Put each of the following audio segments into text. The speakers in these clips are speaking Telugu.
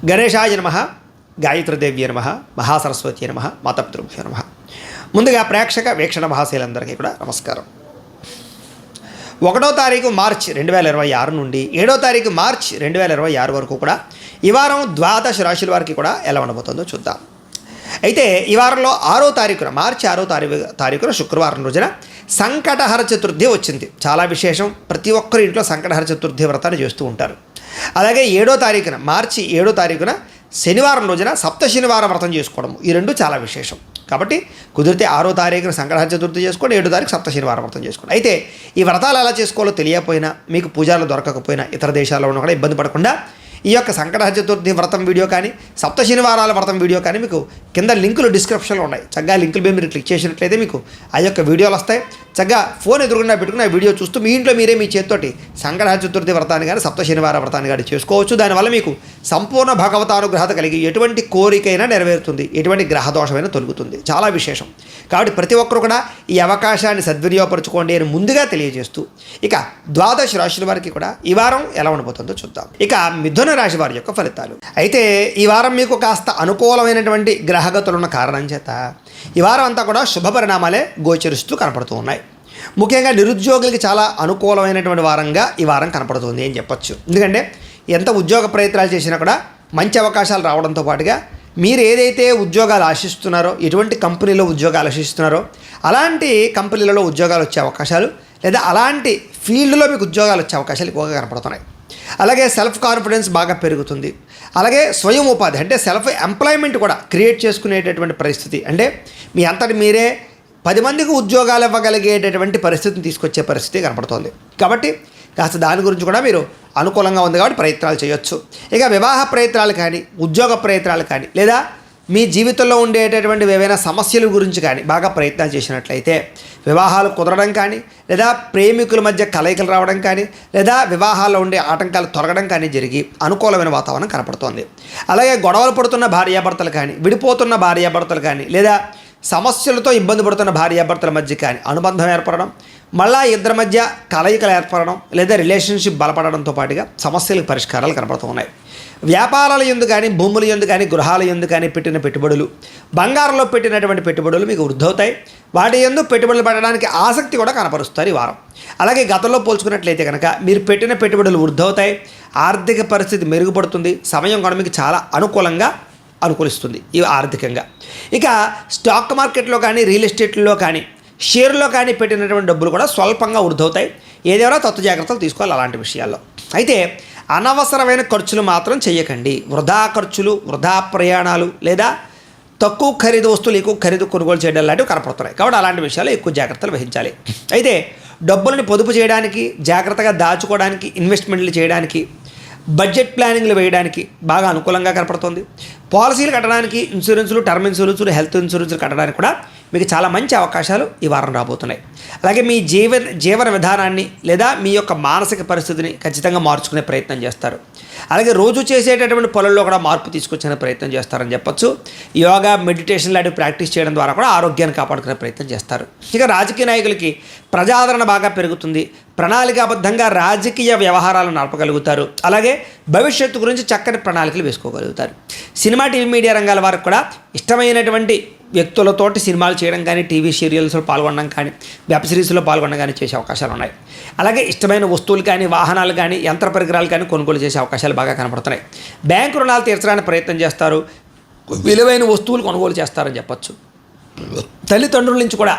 గణేశాయ నమః, గాయత్రీదేవ్యే నమః, మహాసరస్వతి నమః, మాతాపితృభ్యో నమః. ముందుగా ప్రేక్షక వీక్షణ మహాశీలందరికీ కూడా నమస్కారం. 1వ తారీఖు మార్చి 2026 నుండి 7వ తారీఖు మార్చి 2026 వరకు కూడా ఈ వారం ద్వాదశ రాశుల వారికి కూడా ఎలా ఉండబోతుందో చూద్దాం. అయితే ఈ వారంలో 6వ తారీఖున మార్చి 6వ తారీఖున శుక్రవారం రోజున సంకటహర చతుర్థి వచ్చింది. చాలా విశేషం. ప్రతి ఒక్కరి ఇంట్లో సంకటహర చతుర్థి వ్రతాన్ని చేస్తూ ఉంటారు. అలాగే 7వ తారీఖున మార్చి 7వ తారీఖున శనివారం రోజున సప్త శనివారం వ్రతం చేసుకోవడం, ఈ రెండు చాలా విశేషం. కాబట్టి కుదిరితే 6వ తారీఖున సంకటహర చతుర్థి చేసుకోండి, 7వ తారీఖు సప్త శనివారం వ్రతం చేసుకోండి. అయితే ఈ వ్రతాలు ఎలా చేసుకోవాలో తెలియకపోయినా, మీకు పూజలు దొరకకపోయినా, ఇతర దేశాల్లో ఉన్న కూడా ఇబ్బంది పడకుండా ఈ యొక్క సంకటహర చతుర్థి వ్రతం వీడియో కానీ సప్త శనివారాల వ్రతం వీడియో కానీ మీకు కింద లింకులు డిస్క్రిప్షన్లో ఉన్నాయి. చక్కగా లింకుల మీద మీరు క్లిక్ చేసినట్లయితే మీకు ఆ యొక్క వీడియోలు వస్తాయి. చక్కగా ఫోన్ ఎదురుగుండా పెట్టుకుని ఆ వీడియో చూస్తూ మీ ఇంట్లో మీరే మీ చేతితోటి సంకటహర చతుర్థి వ్రతాన్ని కానీ సప్త శనివార వ్రతాన్ని కానీ చేసుకోవచ్చు. దానివల్ల మీకు సంపూర్ణ భగవతానుగ్రహత కలిగి ఎటువంటి కోరికైనా నెరవేరుతుంది, ఎటువంటి గ్రహదోషమైనా తొలుగుతుంది. చాలా విశేషం. కాబట్టి ప్రతి ఒక్కరు కూడా ఈ అవకాశాన్ని సద్వినియోగపరచుకోండి అని ముందుగా తెలియజేస్తూ, ఇక ద్వాదశ రాశుల వారికి కూడా ఈ వారం ఎలా ఉండబోతుందో చూద్దాం. ఇక మిథున రాశి వారి యొక్క ఫలితాలు. అయితే ఈ వారం మీకు కాస్త అనుకూలమైనటువంటి గ్రహగతులున్న కారణం చేత ఈ వారం అంతా కూడా శుభ పరిణామాలే గోచరిస్తూ కనపడుతూ ఉన్నాయి. ముఖ్యంగా నిరుద్యోగులకి చాలా అనుకూలమైనటువంటి వారంగా ఈ వారం కనపడుతుంది అని చెప్పొచ్చు. ఎందుకంటే ఎంత ఉద్యోగ ప్రయత్నాలు చేసినా కూడా మంచి అవకాశాలు రావడంతో పాటుగా మీరు ఏదైతే ఉద్యోగాలు ఆశిస్తున్నారో, ఎటువంటి కంపెనీలో ఉద్యోగాలు ఆశిస్తున్నారో అలాంటి కంపెనీలలో ఉద్యోగాలు వచ్చే అవకాశాలు, లేదా అలాంటి ఫీల్డ్లో మీకు ఉద్యోగాలు వచ్చే అవకాశాలు ఎక్కువగా కనపడుతున్నాయి. అలాగే సెల్ఫ్ కాన్ఫిడెన్స్ బాగా పెరుగుతుంది. అలాగే స్వయం ఉపాధి అంటే సెల్ఫ్ ఎంప్లాయ్మెంట్ కూడా క్రియేట్ చేసుకునేటటువంటి పరిస్థితి, అంటే మీ అంతటి మీరే 10 మందికి ఉద్యోగాలు ఇవ్వగలిగేటటువంటి పరిస్థితిని తీసుకొచ్చే పరిస్థితి కనపడుతోంది. కాబట్టి కాస్త దాని గురించి కూడా మీరు అనుకూలంగా ఉంది కాబట్టి ప్రయత్నాలు చేయొచ్చు. ఇక వివాహ ప్రయత్నాలు కానీ, ఉద్యోగ ప్రయత్నాలు కానీ, లేదా మీ జీవితంలో ఉండేటటువంటి ఏవైనా సమస్యల గురించి కానీ బాగా ప్రయత్నాలు చేసినట్లయితే వివాహాలు కుదరడం కానీ, లేదా ప్రేమికుల మధ్య కలయికలు రావడం కానీ, లేదా వివాహాల్లో ఉండే ఆటంకాలు తొలగడం కానీ జరిగి అనుకూలమైన వాతావరణం కనపడుతోంది. అలాగే గొడవలు పడుతున్న భార్యాభర్తలు కానీ, విడిపోతున్న భార్యాభర్తలు కానీ, లేదా సమస్యలతో ఇబ్బంది పడుతున్న భార్యాభర్తల మధ్య కానీ అనుబంధం ఏర్పడడం, మళ్ళా ఇద్దరి మధ్య కలయికలు ఏర్పడడం, లేదా రిలేషన్షిప్ బలపడడంతో పాటుగా సమస్యలకు పరిష్కారాలు కనపడుతూ ఉన్నాయి. వ్యాపారాల యందు కానీ, భూముల యందు కానీ, గృహాల యందు కానీ పెట్టిన పెట్టుబడులు, బంగారంలో పెట్టినటువంటి పెట్టుబడులు మీకు వృద్ధవుతాయి. వాటి యందు పెట్టుబడులు పెట్టడానికి ఆసక్తి కూడా కనపరుస్తారు ఈ వారం. అలాగే గతంలో పోల్చుకున్నట్లయితే కనుక మీరు పెట్టిన పెట్టుబడులు వృద్ధవుతాయి, ఆర్థిక పరిస్థితి మెరుగుపడుతుంది, సమయం కూడా మీకు చాలా అనుకూలిస్తుంది ఈ ఆర్థికంగా. ఇక స్టాక్ మార్కెట్లో కానీ, రియల్ ఎస్టేట్లో కానీ, షేర్లో కానీ పెట్టినటువంటి డబ్బులు కూడా స్వల్పంగా వృద్ధవుతాయి. ఏదైనా తత్వ జాగ్రత్తలు తీసుకోవాలి అలాంటి విషయాల్లో. అయితే అనవసరమైన ఖర్చులు మాత్రం చేయకండి. వృధా ఖర్చులు, వృధా ప్రయాణాలు, లేదా తక్కువ ఖరీదు వస్తువులు ఎక్కువ ఖరీదు కొనుగోలు చేయడం లాంటివి కనపడుతున్నాయి. కాబట్టి అలాంటి విషయాల్లో ఎక్కువ జాగ్రత్తలు వహించాలి. అయితే డబ్బులను పొదుపు చేయడానికి, జాగ్రత్తగా దాచుకోవడానికి, ఇన్వెస్ట్మెంట్లు చేయడానికి, బడ్జెట్ ప్లానింగ్లు వేయడానికి బాగా అనుకూలంగా కనపడుతుంది. పాలసీలు కట్టడానికి, ఇన్సూరెన్సులు, టర్మ్ ఇన్సూరెన్సులు, హెల్త్ ఇన్సూరెన్సులు కట్టడానికి కూడా మీకు చాలా మంచి అవకాశాలు ఈ వారం రాబోతున్నాయి. అలాగే మీ జీవన విధానాన్ని, లేదా మీ యొక్క మానసిక పరిస్థితిని ఖచ్చితంగా మార్చుకునే ప్రయత్నం చేస్తారు. అలాగే రోజు చేసేటటువంటి పనుల్లో కూడా మార్పు తీసుకొచ్చే ప్రయత్నం చేస్తారని చెప్పొచ్చు. యోగా, మెడిటేషన్ లాంటివి ప్రాక్టీస్ చేయడం ద్వారా కూడా ఆరోగ్యాన్ని కాపాడుకునే ప్రయత్నం చేస్తారు. ఇక రాజకీయ నాయకులకి ప్రజాదరణ బాగా పెరుగుతుంది. ప్రణాళికాబద్ధంగా రాజకీయ వ్యవహారాలను నడపగలుగుతారు. అలాగే భవిష్యత్తు గురించి చక్కని ప్రణాళికలు వేసుకోగలుగుతారు. సినిమా, టీవీ, మీడియా రంగాల వారికి కూడా ఇష్టమైనటువంటి వ్యక్తులతోటి సినిమాలు చేయడం కానీ, టీవీ సీరియల్స్లో పాల్గొనడం కానీ, వెబ్ సిరీస్లో పాల్గొనడం కానీ చేసే అవకాశాలు ఉన్నాయి. అలాగే ఇష్టమైన వస్తువులు కానీ, వాహనాలు కానీ, యంత్ర పరికరాలు కానీ కొనుగోలు చేసే అవకాశాలు బాగా కనపడుతున్నాయి. బ్యాంకు రుణాలు తీర్చడానికి ప్రయత్నం చేస్తారు. విలువైన వస్తువులు కొనుగోలు చేస్తారని చెప్పచ్చు. తల్లిదండ్రుల నుంచి కూడా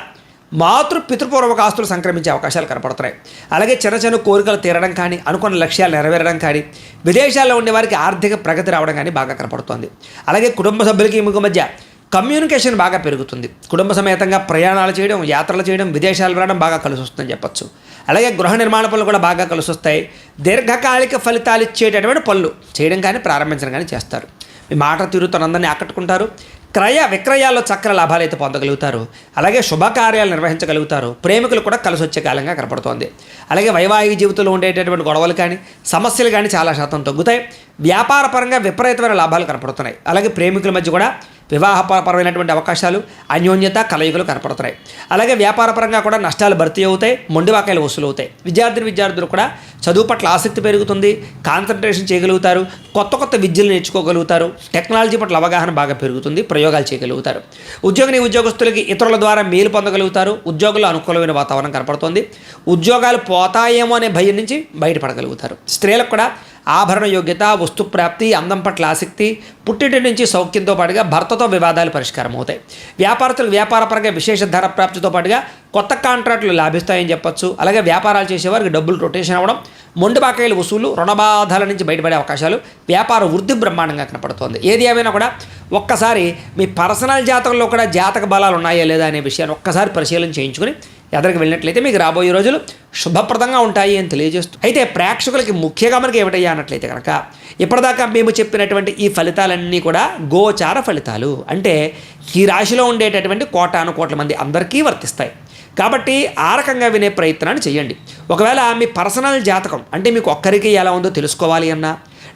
పితృపూర్వక ఆస్తులు సంక్రమించే అవకాశాలు కనపడుతున్నాయి. అలాగే చిన్న కోరికలు తీరడం కానీ, అనుకున్న లక్ష్యాలు నెరవేరడం కానీ, విదేశాల్లో ఉండే వారికి ఆర్థిక ప్రగతి రావడం కానీ బాగా కనపడుతుంది. అలాగే కుటుంబ సభ్యులకి మీకు మధ్య కమ్యూనికేషన్ బాగా పెరుగుతుంది. కుటుంబ సమేతంగా ప్రయాణాలు చేయడం, యాత్రలు చేయడం, విదేశాలు వెళ్ళడం బాగా కలిసి వస్తుందని చెప్పచ్చు. అలాగే గృహ నిర్మాణ పనులు కూడా బాగా కలిసి వస్తాయి. దీర్ఘకాలిక ఫలితాలు ఇచ్చేటటువంటి పనులు చేయడం కానీ, ప్రారంభించడం కానీ చేస్తారు. మీ మాట తీరుతో అందరినీ ఆకట్టుకుంటారు. క్రయ విక్రయాల్లో చక్కని లాభాలు అయితే పొందగలుగుతారు. అలాగే శుభకార్యాలు నిర్వహించగలుగుతారు. ప్రేమికులు కూడా కలిసి వచ్చే కాలంగా కనపడుతోంది. అలాగే వైవాహిక జీవితంలో ఉండేటటువంటి గొడవలు కానీ, సమస్యలు కానీ చాలా శాతం తగ్గుతాయి. వ్యాపారపరంగా విపరీతమైన లాభాలు కనపడుతున్నాయి. అలాగే ప్రేమికుల మధ్య కూడా వివాహపరమైనటువంటి అవకాశాలు, అన్యోన్యత, కలయికలు కనపడుతున్నాయి. అలాగే వ్యాపారపరంగా కూడా నష్టాలు భర్తీ అవుతాయి, మొండివాకాయలు వసూలు అవుతాయి. విద్యార్థులు కూడా చదువు పట్ల ఆసక్తి పెరుగుతుంది, కాన్సన్ట్రేషన్ చేయగలుగుతారు, కొత్త విద్యలు నేర్చుకోగలుగుతారు, టెక్నాలజీ పట్ల అవగాహన బాగా పెరుగుతుంది, ప్రయోగాలు చేయగలుగుతారు. ఉద్యోగస్తులకి ఇతరుల ద్వారా మేలు పొందగలుగుతారు, ఉద్యోగుల్లో అనుకూలమైన వాతావరణం కనపడుతుంది, ఉద్యోగాలు పోతాయేమో అనే భయం నుంచి బయటపడగలుగుతారు. స్త్రీలకు కూడా ఆభరణ యోగ్యత, వస్తు ప్రాప్తి, అందం పట్ల ఆసక్తి, పుట్టింటి నుంచి సౌఖ్యంతో పాటుగా భర్తతో వివాదాలు పరిష్కారం అవుతాయి. వ్యాపారస్తులకు వ్యాపారపరంగా విశేష ధర ప్రాప్తితో పాటుగా కొత్త కాంట్రాక్టులు లాభిస్తాయని చెప్పొచ్చు. అలాగే వ్యాపారాలు చేసేవారికి డబ్బులు రొటేషన్ అవ్వడం, మొండి బాకాయిల వసూలు, రుణబాధల నుంచి బయటపడే అవకాశాలు, వ్యాపార వృద్ధి బ్రహ్మాండంగా కనపడుతోంది. ఏది ఏమైనా కూడా ఒక్కసారి మీ పర్సనల్ జాతకంలో కూడా జాతక బలాలు ఉన్నాయా లేదా అనే విషయాన్ని ఒక్కసారి పరిశీలన చేయించుకుని ఎదరికి వెళ్ళినట్లయితే మీకు రాబోయే రోజులు శుభప్రదంగా ఉంటాయి అని తెలియజేస్తూ, అయితే ప్రేక్షకులకి ముఖ్యంగా మనకి ఏమిటయ్యా అన్నట్లయితే కనుక ఇప్పటిదాకా మేము చెప్పినటువంటి ఈ ఫలితాలన్నీ కూడా గోచార ఫలితాలు, అంటే ఈ రాశిలో ఉండేటటువంటి కోటాను మంది అందరికీ వర్తిస్తాయి. కాబట్టి ఆ రకంగా వినే ప్రయత్నాన్ని చేయండి. ఒకవేళ మీ పర్సనల్ జాతకం అంటే మీకు ఒక్కరికి ఎలా ఉందో తెలుసుకోవాలి అన్నా,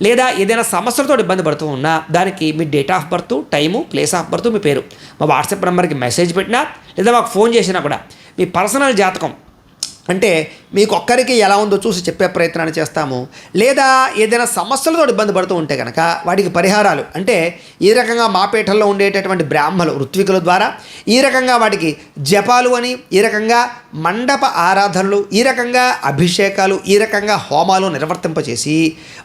లేదా ఏదైనా సమస్యలతో ఇబ్బంది పడుతూ ఉన్నా, దానికి మీ date of birth, time, place of birth, మీ పేరు మా వాట్సాప్ నెంబర్కి మెసేజ్ పెట్టినా లేదా మాకు ఫోన్ చేసినా కూడా మీ పర్సనల్ జాతకం అంటే మీకు ఒక్కరికి ఎలా ఉందో చూసి చెప్పే ప్రయత్నాన్ని చేస్తాము. లేదా ఏదైనా సమస్యలతో ఇబ్బంది పడుతూ ఉంటే కనుక వాటికి పరిహారాలు అంటే ఈ రకంగా మాపేటల్లో ఉండేటటువంటి బ్రాహ్మలు, ఋత్వికుల ద్వారా ఈ రకంగా వాటికి జపాలు అని, ఈ రకంగా మండప ఆరాధనలు, ఈ రకంగా అభిషేకాలు, ఈ రకంగా హోమాలు నిర్వర్తింపచేసి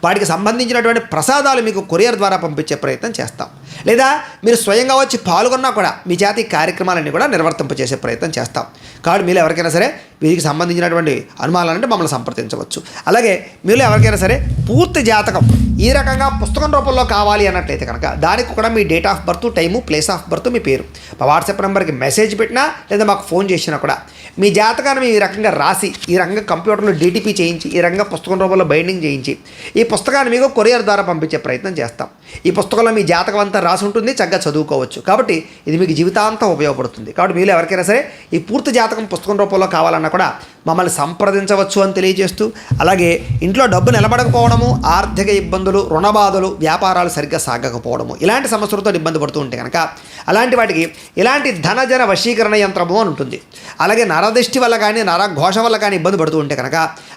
వాటికి సంబంధించినటువంటి ప్రసాదాలు మీకు కొరియర్ ద్వారా పంపించే ప్రయత్నం చేస్తాం. లేదా మీరు స్వయంగా వచ్చి పాల్గొన్నా కూడా మీ చేతి కార్యక్రమాలన్నీ కూడా నిర్వర్తింపచేసే ప్రయత్నం చేస్తాం. కాబట్టి మీరు ఎవరికైనా సరే వీరికి సంబంధించినటువంటి అనుమానాలంటే మమ్మల్ని సంప్రదించవచ్చు. అలాగే మీరు ఎవరికైనా సరే పూర్తి జాతకం ఈ రకంగా పుస్తకం రూపంలో కావాలి అన్నట్లయితే కనుక దానికి కూడా మీ date of birth, time, place of birth, మీ పేరు మా వాట్సాప్ నెంబర్కి మెసేజ్ పెట్టినా లేదా మాకు ఫోన్ చేసినా కూడా మీ జాతకాన్ని ఈ రకంగా రాసి ఈ రకంగా కంప్యూటర్లో డీటీపీ చేయించి ఈ రకంగా పుస్తకం రూపంలో బైండింగ్ చేయించి ఈ పుస్తకాన్ని మీకు కొరియర్ ద్వారా పంపించే ప్రయత్నం చేస్తాం. ఈ పుస్తకంలో మీ జాతకం అంతా రాసి ఉంటుంది, చక్కగా చదువుకోవచ్చు. కాబట్టి ఇది మీకు జీవితాంతం ఉపయోగపడుతుంది. కాబట్టి మీరు ఎవరికైనా సరే ఈ పూర్తి జాతకం పుస్తకం రూపంలో కావాలన్నా కూడా మమ్మల్ని సంప్రదించవచ్చు అని తెలియజేస్తూ, అలాగే ఇంట్లో డబ్బు నిలబడకపోవడము, ఆర్థిక ఇబ్బందులు, రుణబాధలు, వ్యాపారాలు సరిగ్గా సాగకపోవడము, ఇలాంటి సమస్యలతో ఇబ్బంది పడుతూ ఉంటే కనుక అలాంటి వాటికి ఇలాంటి ధనజన వశీకరణ యంత్రము అని ఉంటుంది. అలాగే నరదృష్టి వల్ల కానీ నరఘోష వల్ల కానీ ఇబ్బంది పడుతూ ఉంటే కనుక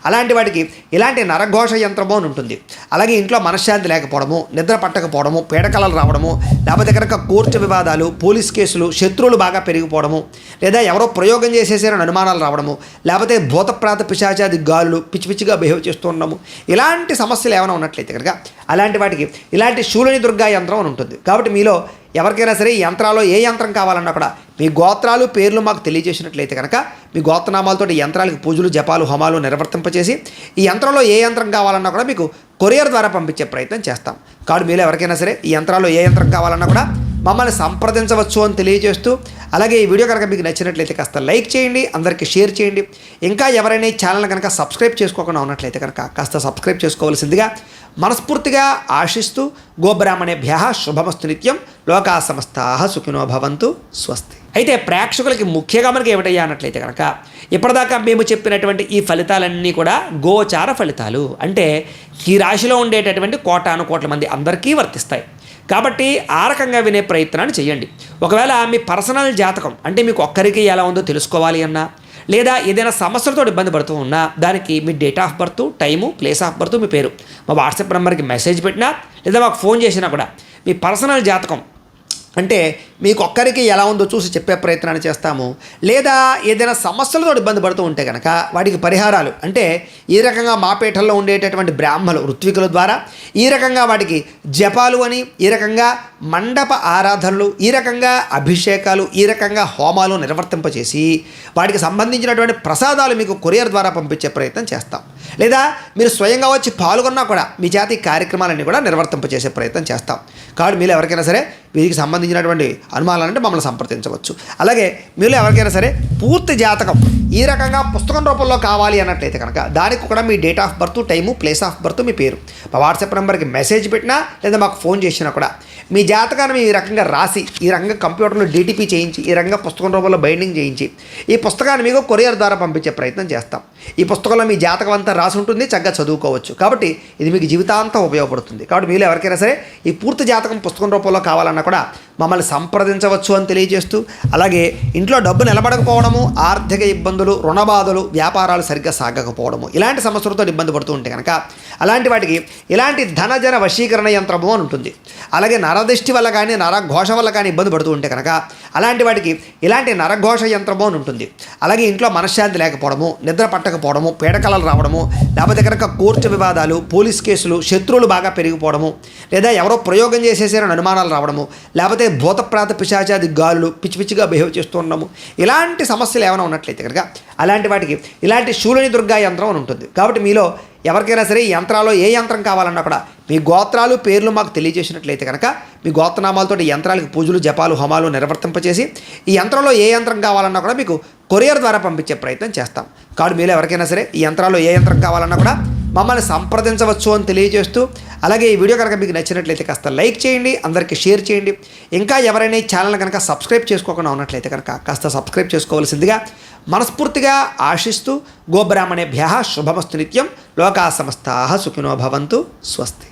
అలాంటి వాటికి ఇలాంటి నరఘోష యంత్రము అని ఉంటుంది. అలాగే ఇంట్లో మనశ్శాంతి లేకపోవడము, నిద్ర పట్టకపోవడము, పీడకలలు రావడము, లేకపోతే కనుక కోర్టు వివాదాలు, పోలీస్ కేసులు, శత్రువులు బాగా పెరిగిపోవడము, లేదా ఎవరో ప్రయోగం చేసేసారని అనుమానాలు రావడము, లేకపోతే భూతప్రాత పిశాచాది గాలులు పిచ్చిగా బిహేవ్ చేస్తూ ఉన్నాము, ఇలాంటి సమస్యలు ఏమైనా ఉన్నట్లయితే కనుక అలాంటి వాటికి ఇలాంటి శూలిని దుర్గా యంత్రం అని ఉంటుంది. కాబట్టి మీలో ఎవరికైనా సరే ఈ యంత్రాల్లో ఏ యంత్రం కావాలన్నా కూడా మీ గోత్రాలు, పేర్లు మాకు తెలియజేసినట్లయితే కనుక మీ గోత్రనామాలతో ఈ యంత్రాలకు పూజలు, జపాలు, హోమాలు నిర్వర్తింపచేసి ఈ యంత్రంలో ఏ యంత్రం కావాలన్నా కూడా మీకు కొరియర్ ద్వారా పంపించే ప్రయత్నం చేస్తాం. కాబట్టి మీలో ఎవరికైనా సరే ఈ యంత్రాల్లో ఏ యంత్రం కావాలన్నా కూడా మమ్మల్ని సంప్రదించవచ్చు అని తెలియజేస్తూ, అలాగే ఈ వీడియో కనుక మీకు నచ్చినట్లయితే కాస్త లైక్ చేయండి, అందరికీ షేర్ చేయండి. ఇంకా ఎవరైనా ఈ ఛానల్ కనుక సబ్స్క్రైబ్ చేసుకోకుండా ఉన్నట్లయితే కనుక కాస్త సబ్స్క్రైబ్ చేసుకోవాల్సిందిగా మనస్ఫూర్తిగా ఆశిస్తూ, గోబ్రాహ్మణేభ్యః శుభమస్తు నిత్యం, లోకా సమస్తాః సుఖినో భవంతు, స్వస్తి. అయితే ప్రేక్షకులకి ముఖ్యంగా మనకి ఏమిటయ్యా అన్నట్లయితే కనుక ఇప్పటిదాకా మేము చెప్పినటువంటి ఈ ఫలితాలన్నీ కూడా గోచార ఫలితాలు, అంటే ఈ రాశిలో ఉండేటటువంటి కోటాను మంది అందరికీ వర్తిస్తాయి. కాబట్టి ఆ రకంగా వినే ప్రయత్నాన్ని చేయండి. ఒకవేళ మీ పర్సనల్ జాతకం అంటే మీకు ఒక్కరికి ఎలా ఉందో తెలుసుకోవాలి అన్నా, లేదా ఏదైనా సమస్యలతో ఇబ్బంది పడుతూ ఉన్నా, దానికి మీ date of birth, time, place of birth, మీ పేరు మా వాట్సాప్ నెంబర్కి మెసేజ్ పెట్టినా లేదా మాకు ఫోన్ చేసినా కూడా మీ పర్సనల్ జాతకం అంటే మీకు ఒక్కరికి ఎలా ఉందో చూసి చెప్పే ప్రయత్నాన్ని చేస్తాము. లేదా ఏదైనా సమస్యలతో ఇబ్బంది పడుతూ ఉంటే కనుక వాటికి పరిహారాలు అంటే ఈ రకంగా మాపేటల్లో ఉండేటటువంటి బ్రాహ్మలు, ఋత్వికుల ద్వారా ఈ రకంగా వాటికి జపాలు అని, ఈ రకంగా మండప ఆరాధనలు, ఈ రకంగా అభిషేకాలు, ఈ రకంగా హోమాలు నిర్వర్తింపచేసి వాటికి సంబంధించినటువంటి ప్రసాదాలు మీకు కొరియర్ ద్వారా పంపించే ప్రయత్నం చేస్తాం. లేదా మీరు స్వయంగా వచ్చి పాల్గొన్నా కూడా మీ చేతి కార్యక్రమాలన్నీ కూడా నిర్వర్తింపచేసే ప్రయత్నం చేస్తాం. కాబట్టి మీరు ఎవరికైనా సరే వీరికి సంబంధించినటువంటి అనుమానాలంటే మమ్మల్ని సంప్రదించవచ్చు. అలాగే మీరు ఎవరికైనా సరే పూర్తి జాతకం ఈ రకంగా పుస్తకం రూపంలో కావాలి అన్నట్లయితే కనుక దానికి కూడా మీ date of birth, time, place of birth, మీ పేరు మా వాట్సాప్ నెంబర్కి మెసేజ్ పెట్టినా లేదా మాకు ఫోన్ చేసినా కూడా మీ జాతకాన్ని ఈ రకంగా రాసి ఈ రకంగా కంప్యూటర్లో డీటీపీ చేయించి ఈ రకంగా పుస్తకం రూపంలో బైండింగ్ చేయించి ఈ పుస్తకాన్ని మీకు కొరియర్ ద్వారా పంపించే ప్రయత్నం చేస్తాం. ఈ పుస్తకంలో మీ జాతకం అంతా రాసి ఉంటుంది, చక్కగా చదువుకోవచ్చు. కాబట్టి ఇది మీకు జీవితాంతం ఉపయోగపడుతుంది. కాబట్టి మీరు ఎవరికైనా సరే ఈ పూర్తి జాతకం పుస్తకం రూపంలో కావాలన్నా కూడా మమ్మల్ని సంప్రదించవచ్చు అని తెలియజేస్తూ, అలాగే ఇంట్లో డబ్బు నిలబడకపోవడము, ఆర్థిక ఇబ్బందులు, రుణబాధలు, వ్యాపారాలు సరిగ్గా సాగకపోవడము, ఇలాంటి సమస్యలతో ఇబ్బంది పడుతూ ఉంటే కనుక అలాంటి వాటికి ఇలాంటి ధనజన వశీకరణ యంత్రము అని ఉంటుంది. అలాగే నరదిష్టి వల్ల కానీ నరఘోష వల్ల కానీ ఇబ్బంది పడుతూ ఉంటే కనుక అలాంటి వాటికి ఇలాంటి నరఘోష యంత్రము అని ఉంటుంది. అలాగే ఇంట్లో మనశ్శాంతి లేకపోవడము, నిద్ర పట్టకపోవడము, పీడకలలు రావడము, లేకపోతే కనుక కోర్టు వివాదాలు, పోలీస్ కేసులు, శత్రువులు బాగా పెరిగిపోవడము, లేదా ఎవరో ప్రయోగం చేసేసారని అనుమానాలు రావడము, లేకపోతే భూతప్రాత పిశాచాది గాలులు పిచ్చి పిచ్చిగా బిహేవ్ చేస్తూ ఉండడము, ఇలాంటి సమస్యలు ఏమైనా ఉన్నట్లయితే కనుక అలాంటి వాటికి ఇలాంటి శూలిని దుర్గా యంత్రం అని ఉంటుంది. కాబట్టి మీలో ఎవరికైనా సరే ఈ యంత్రాల్లో ఏ యంత్రం కావాలన్నా కూడా మీ గోత్రాలు పేర్లు మాకు తెలియజేసినట్లయితే కనుక మీ గోత్రనామాలతో ఈ యంత్రాలకు పూజలు, జపాలు, హోమాలు నిర్వర్తింపచేసి ఈ యంత్రంలో ఏ యంత్రం కావాలన్నా కూడా మీకు కొరియర్ ద్వారా పంపించే ప్రయత్నం చేస్తాం. కాబట్టి మీలో ఎవరికైనా సరే ఈ యంత్రాల్లో ఏ యంత్రం కావాలన్నా కూడా మమ్మల్ని సంప్రదించవచ్చు అని తెలియజేస్తూ, అలాగే ఈ వీడియో కనుక మీకు నచ్చినట్లయితే కాస్త లైక్ చేయండి, అందరికీ షేర్ చేయండి. ఇంకా ఎవరైనా ఈ ఛానల్ కనుక సబ్స్క్రైబ్ చేసుకోకుండా ఉన్నట్లయితే కనుక కాస్త సబ్స్క్రైబ్ చేసుకోవాల్సిందిగా మనస్ఫూర్తిగా ఆశిస్తూ, గోబ్రాహ్మణేభ్యః శుభమస్తు నిత్యం. లోకా సమస్తాః సుఖినో భవంతు. స్వస్తి.